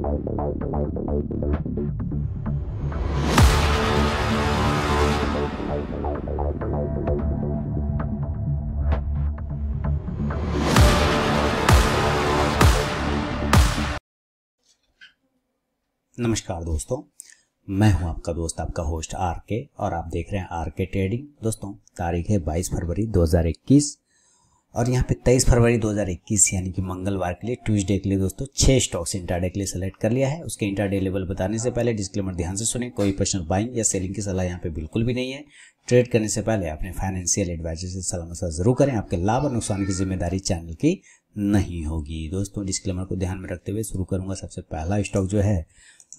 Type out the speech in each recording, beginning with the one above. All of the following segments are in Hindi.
नमस्कार दोस्तों, मैं हूं आपका दोस्त, आपका होस्ट आर के, और आप देख रहे हैं आर के ट्रेडिंग। दोस्तों, तारीख है 22 फरवरी 2021 और यहाँ पे 23 फरवरी 2021 यानी कि मंगलवार के लिए, ट्यूसडे के लिए दोस्तों 6 स्टॉक्स इंट्राडे के लिए सेलेक्ट कर लिया है। उसके इंट्राडे लेवल बताने से पहले डिस्क्लेमर ध्यान से सुने, कोई पर्सनल बाइंग या सेलिंग की सलाह यहाँ पे बिल्कुल भी नहीं है। ट्रेड करने से पहले अपने फाइनेंशियल एडवाइजर से सलाह मशवरा जरूर करें। आपके लाभ और नुकसान की जिम्मेदारी चैनल की नहीं होगी। दोस्तों, डिस्क्लेमर को ध्यान में रखते हुए शुरू करूंगा। सबसे पहला स्टॉक जो है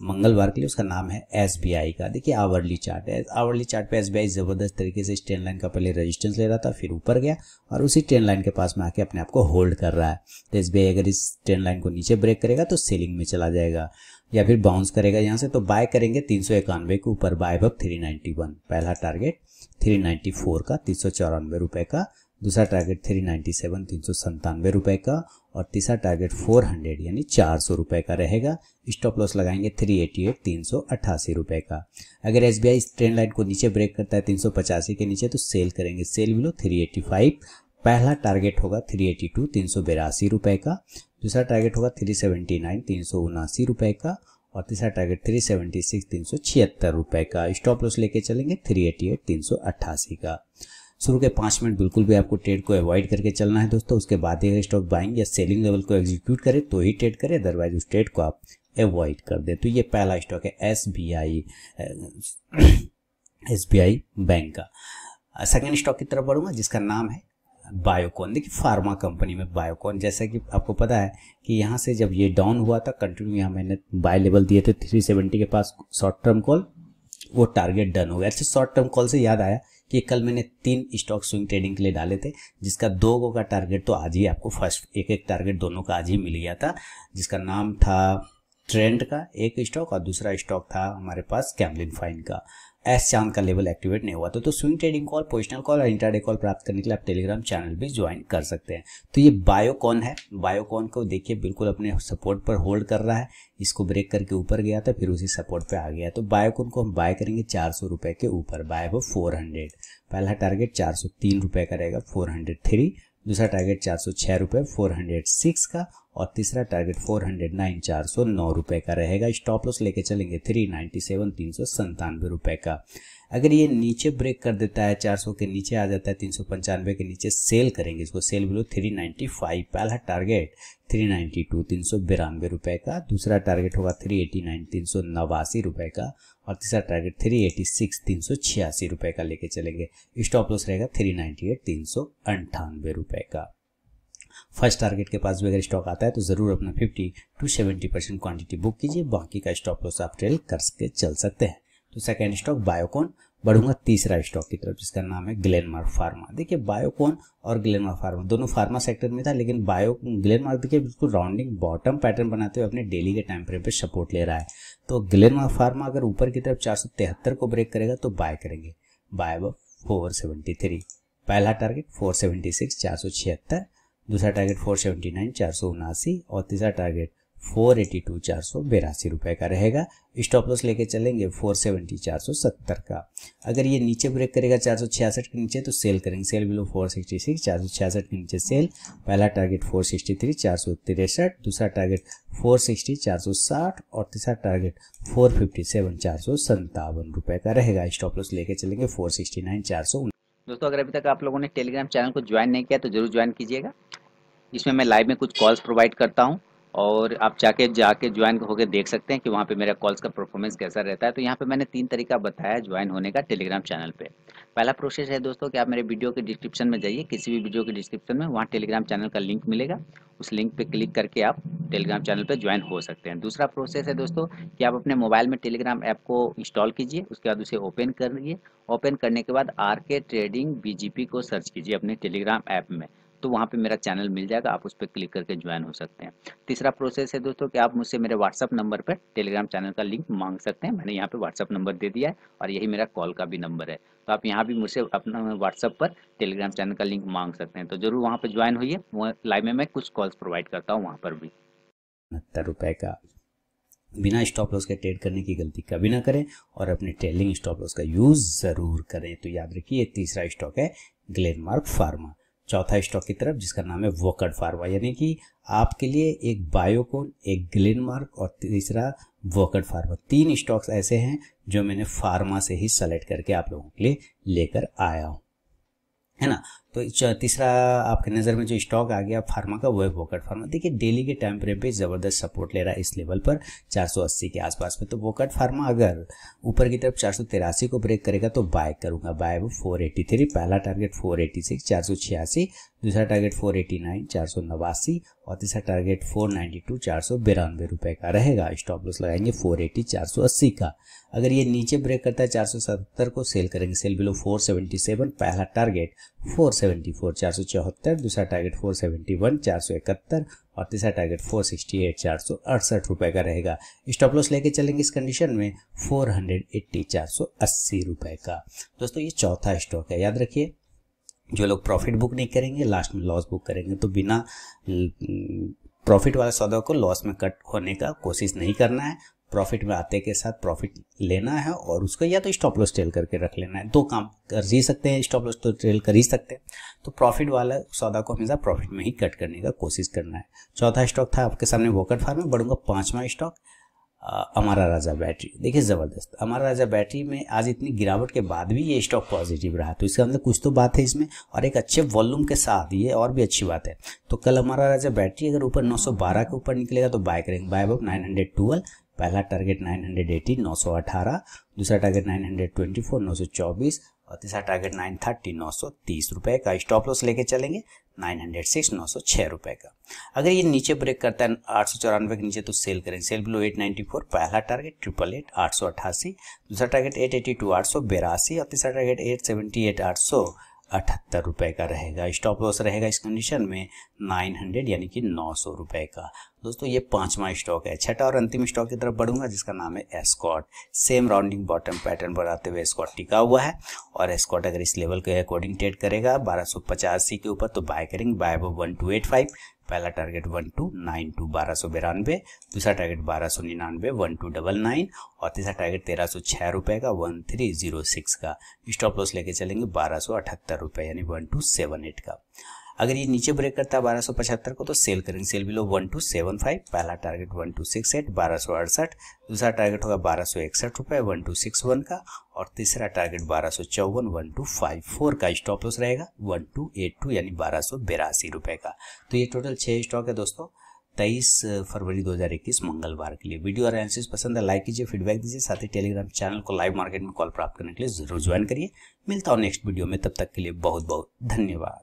मंगलवार के लिए, उसका नाम है एसबीआई का। देखिए, आवरली चार्ट है। आवरली चार्ट पे एसबीआई जबरदस्त तरीके से ट्रेंड लाइन का पहले रेजिस्टेंस ले रहा था, फिर ऊपर गया और उसी ट्रेंड लाइन के पास में आके अपने आप को होल्ड कर रहा है। तो एसबीआई अगर इस ट्रेंड लाइन को नीचे ब्रेक करेगा तो सेलिंग में चला जाएगा, या फिर बाउंस करेगा यहाँ से तो बाय करेंगे 391 के ऊपर, बाय अब 391। पहला टारगेट 394 का 394 रुपए का, दूसरा टारगेट 397 397 रुपए का, और तीसरा टारगेट 400 यानी 400 रुपए का रहेगा। स्टॉप लॉस लगाएंगे 388 388 रुपए का। अगर एसबीआई इस ट्रेंड लाइन को नीचे ब्रेक करता है 385 के नीचे तो सेल करेंगे, सेल बिलो 385। पहला टारगेट होगा 382 382 रुपए का, दूसरा टारगेट होगा 379 379 रुपए का, और तीसरा टारगेट 376 376 रुपए का। स्टॉप लॉस लेके चलेंगे 388 388 का। शुरू के 5 मिनट बिल्कुल भी आपको ट्रेड को अवॉइड करके चलना है दोस्तों। उसके बाद ही अगर स्टॉक बाइंग या सेलिंग लेवल को एग्जीक्यूट करे तो ही ट्रेड करें, अदरवाइज उस ट्रेड को आप अवॉइड कर दें। तो ये पहला स्टॉक है एसबीआई बैंक का। सेकेंड स्टॉक की तरफ बढ़ूंगा जिसका नाम है बायोकॉन। देखिए, फार्मा कंपनी में बायोकॉन, जैसा कि आपको पता है कि यहाँ से जब ये डाउन हुआ था कंटिन्यू, यहाँ मैंने बाय लेवल दिए थे 370 के पास शॉर्ट टर्म कॉल, वो टारगेट डन हो गया। अच्छा, शॉर्ट टर्म कॉल से याद आया कि कल मैंने 3 स्टॉक स्विंग ट्रेडिंग के लिए डाले थे, जिसका 2 का टारगेट तो आज ही आपको फर्स्ट एक टारगेट दोनों का आज ही मिल गया था, जिसका नाम था ट्रेंड का एक स्टॉक और दूसरा स्टॉक था हमारे पास कैमलिन फाइन का। एस चांद का लेवल एक्टिवेट नहीं हुआ तो swing trading call, positional call और इंट्राडे कॉल प्राप्त करने के लिए आप टेलीग्राम चैनल भी ज्वाइन कर सकते हैं। तो ये बायोकॉन है। बायोकॉन को देखिए बिल्कुल अपने सपोर्ट पर होल्ड कर रहा है। इसको ब्रेक करके ऊपर गया था, फिर उसी सपोर्ट पे आ गया। तो बायोकॉन को हम बाय करेंगे 400 रुपए के ऊपर, बाय वो 400। पहला टारगेट 403 रुपए का रहेगा 403, दूसरा टारगेट 406 रुपए 406 का, और तीसरा टारगेट 409 409 रुपए का रहेगा। स्टॉप लॉस लेके चलेंगे 397 397 रुपए का। अगर ये नीचे ब्रेक कर देता है, 400 के नीचे आ जाता है, 395 के नीचे सेल करेंगे इसको, सेल बिलो 395। पहला टारगेट 392 392 रुपए का, दूसरा टारगेट होगा 389 389 रुपए का, और तीसरा टारगेट 386 386 रुपए का लेके चलेंगे। स्टॉप लॉस रहेगा 398 398 रुपए का। फर्स्ट टारगेट के पास भी अगर स्टॉक आता है तो जरूर अपना 50 to 70% क्वांटिटी बुक कीजिए, बाकी का स्टॉप लॉस आप ट्रेल करके चल सकते हैं। तो सेकेंड स्टॉक बायोकॉन। बढ़ूंगा तीसरा स्टॉक की तरफ जिसका नाम है ग्लेनमार्क फार्मा। देखिए, बायोकॉन और ग्लेनमार्क फार्मा दोनों फार्मा सेक्टर में था, लेकिन ग्लेनमार्क देखिए बिल्कुल राउंडिंग बॉटम पैटर्न बनाते हुए अपने डेली के टाइम फ्रेम पे सपोर्ट ले रहा है। तो ग्लेनमार्क फार्मा अगर ऊपर की तरफ 473 को ब्रेक करेगा तो बाय करेंगे, बाय अब 473। पहला टारगेट 476 476, दूसरा टारगेट 479 479, और तीसरा टारगेट 482 482 रुपए का रहेगा। स्टॉप लॉस लेके चलेंगे 470 470 का। अगर ये नीचे ब्रेक करेगा 466 के नीचे तो सेल करेंगे, सेल बिलो 466 466 के नीचे सेल। पहला टारगेट 463 463, दूसरा टारगेट 460 460, और तीसरा टारगेट 457 457 रुपए का रहेगा। स्टॉप लॉस लेके चलेंगे 469 400। दोस्तों, अगर अभी तक आप लोगों ने टेलीग्राम चैनल को ज्वाइन नहीं किया तो जरूर ज्वाइन कीजिएगा। इसमें मैं लाइव में कुछ कॉल्स प्रोवाइड करता हूं और आप जाके ज्वाइन होकर देख सकते हैं कि वहां पे मेरा कॉल्स का परफॉर्मेंस कैसा रहता है। तो यहाँ पे मैंने 3 तरीका बताया ज्वाइन होने का टेलीग्राम चैनल पे। पहला प्रोसेस है दोस्तों कि आप मेरे वीडियो के डिस्क्रिप्शन में जाइए, किसी भी वीडियो के डिस्क्रिप्शन में वहाँ टेलीग्राम चैनल का लिंक मिलेगा, उस लिंक पे क्लिक करके आप टेलीग्राम चैनल पे ज्वाइन हो सकते हैं। दूसरा प्रोसेस है दोस्तों कि आप अपने मोबाइल में टेलीग्राम ऐप को इंस्टॉल कीजिए, उसके बाद उसे ओपन करिए। ओपन करने के बाद आर के ट्रेडिंग बीजीपी को सर्च कीजिए अपने टेलीग्राम ऐप में, तो वहाँ पे मेरा चैनल मिल जाएगा, आप उस पर क्लिक करके ज्वाइन हो सकते हैं। तीसरा प्रोसेस है दोस्तों कि आप मुझसे मेरे व्हाट्सअप नंबर पर टेलीग्राम चैनल का लिंक मांग सकते हैं। मैंने यहाँ पे व्हाट्सअप नंबर दे दिया है और यही मेरा कॉल का भी नंबर है, तो आप यहाँ भी मुझसे अपना व्हाट्सअप पर टेलीग्राम चैनल का लिंक मांग सकते हैं। तो जरूर वहाँ पर ज्वाइन होइए, लाइव में मैं कुछ कॉल्स प्रोवाइड करता हूँ वहाँ पर भी। 69 रुपए का। बिना स्टॉप लॉस के ट्रेड करने की गलती कभी ना करें और अपने ट्रेलिंग स्टॉप लॉस का यूज जरूर करें। तो याद रखिए तीसरा स्टॉक है ग्लेनमार्क फार्मा। चौथा स्टॉक की तरफ जिसका नाम है वोकर्ड फार्मा, यानी कि आपके लिए एक बायोकॉन, एक ग्लेनमार्क और तीसरा वोकर्ड फार्मा। 3 स्टॉक्स ऐसे हैं जो मैंने फार्मा से ही सेलेक्ट करके आप लोगों के लिए लेकर आया हूँ, है ना। तो तीसरा आपके नज़र में जो स्टॉक आ गया फार्मा का वो है वोकर्ड फार्मा। देखिए डेली के टाइम फ्रेम पे ज़बरदस्त सपोर्ट ले रहा है इस लेवल पर 480 के आसपास में। तो वोकर्ड फार्मा अगर ऊपर की तरफ 483 को ब्रेक करेगा तो बाय करूंगा, बाय वो 483। पहला टारगेट 486 486, दूसरा टारगेट 489 489 और तीसरा टारगेट 492 492 रुपए का रहेगा। स्टॉप लॉस लगाएंगे 480 480 का। अगर ये नीचे ब्रेक करता है 470 को सेल करेंगे, सेल बिलो 477। पहला टारगेट 474 474, दूसरा टारगेट 471 471 और तीसरा टारगेट 468 468 रुपए का रहेगा। स्टॉप लॉस लेके चलेंगे इस कंडीशन में 480 480 रुपए का। दोस्तों ये चौथा स्टॉक है, याद रखिए। जो लोग प्रॉफिट बुक नहीं करेंगे लास्ट में लॉस बुक करेंगे, तो बिना प्रॉफिट वाले सौदा को लॉस में कट होने का कोशिश नहीं करना है। प्रॉफिट में आते के साथ प्रॉफिट लेना है और उसको या तो स्टॉप लॉस ट्रेल करके रख लेना है। 2 काम कर ही सकते हैं, स्टॉप लॉस तो ट्रेल कर ही सकते हैं। तो प्रॉफिट वाला सौदा को हमेशा प्रॉफिट में ही कट करने का कोशिश करना है। चौथा स्टॉक था आपके सामने वोकर्ड फार्मा। बढ़ूंगा 5वां स्टॉक अमारा राजा बैटरी। देखिए ज़बरदस्त अमारा राजा बैटरी में आज इतनी गिरावट के बाद भी ये स्टॉक पॉजिटिव रहा, तो इसका मतलब कुछ तो बात है इसमें, और एक अच्छे वॉल्यूम के साथ ये और भी अच्छी बात है। तो कल अमारा राजा बैटरी अगर ऊपर 912 के ऊपर निकलेगा तो बाय करेंगे, बाय अबव 912। पहला टारगेट 980 918, दूसरा टारगेट 924 924 और तीसरा टारगेट 930 930 रुपए का। स्टॉप लॉस लेके चलेंगे 906 906 रुपए का। अगर ये नीचे ब्रेक करता है 894 के नीचे तो सेल करेंगे, सेल बिलो 894। पहला टारगेट 888 888, दूसरा टारगेट 882 882 और तीसरा टारगेट 878 878 रुपए का रहेगा। स्टॉप लॉस रहेगा इस कंडीशन में 900 यानी कि 900 रुपए का। दोस्तों ये 5वां स्टॉक है। छठा और अंतिम स्टॉक की तरफ बढ़ूंगा जिसका नाम है escort. Same rounding bottom pattern पर आते हुए एस्कॉर्ट टिका हुआ है और एस्कॉर्ट अगर इस लेवल के अकॉर्डिंग ट्रेड करेगा 1285 के ऊपर तो बाय करेंगे, बाय अबव 1285। पहला टारगेट 1292 1292, दूसरा टारगेट 1299 1299 और तीसरा टारगेट 1306 रुपए का 1306 का। स्टॉप लॉस लेके चलेंगे 1278 रुपए यानी 1278 का। अगर ये नीचे ब्रेक करता है 1275 को तो सेल करेंगे, सेल बिलो 1275। पहला टारगेट 1268 1268, दूसरा टारगेट होगा 1261 रुपए 1261 का और तीसरा टारगेट 1254 1254 का। स्टॉप लॉस रहेगा 1282 यानी 1282 रुपए का। तो ये टोटल 6 स्टॉक है दोस्तों 23 फरवरी 2021 मंगलवार के लिए। वीडियो और एनालिसिस पसंद है लाइक कीजिए, फीडबैक दीजिए, साथ ही टेलीग्राम चैनल को लाइव मार्केट में कॉल प्राप्त करने के लिए जरूर ज्वाइन करिए। मिलता हूँ नेक्स्ट वीडियो में, तब तक के लिए बहुत बहुत धन्यवाद।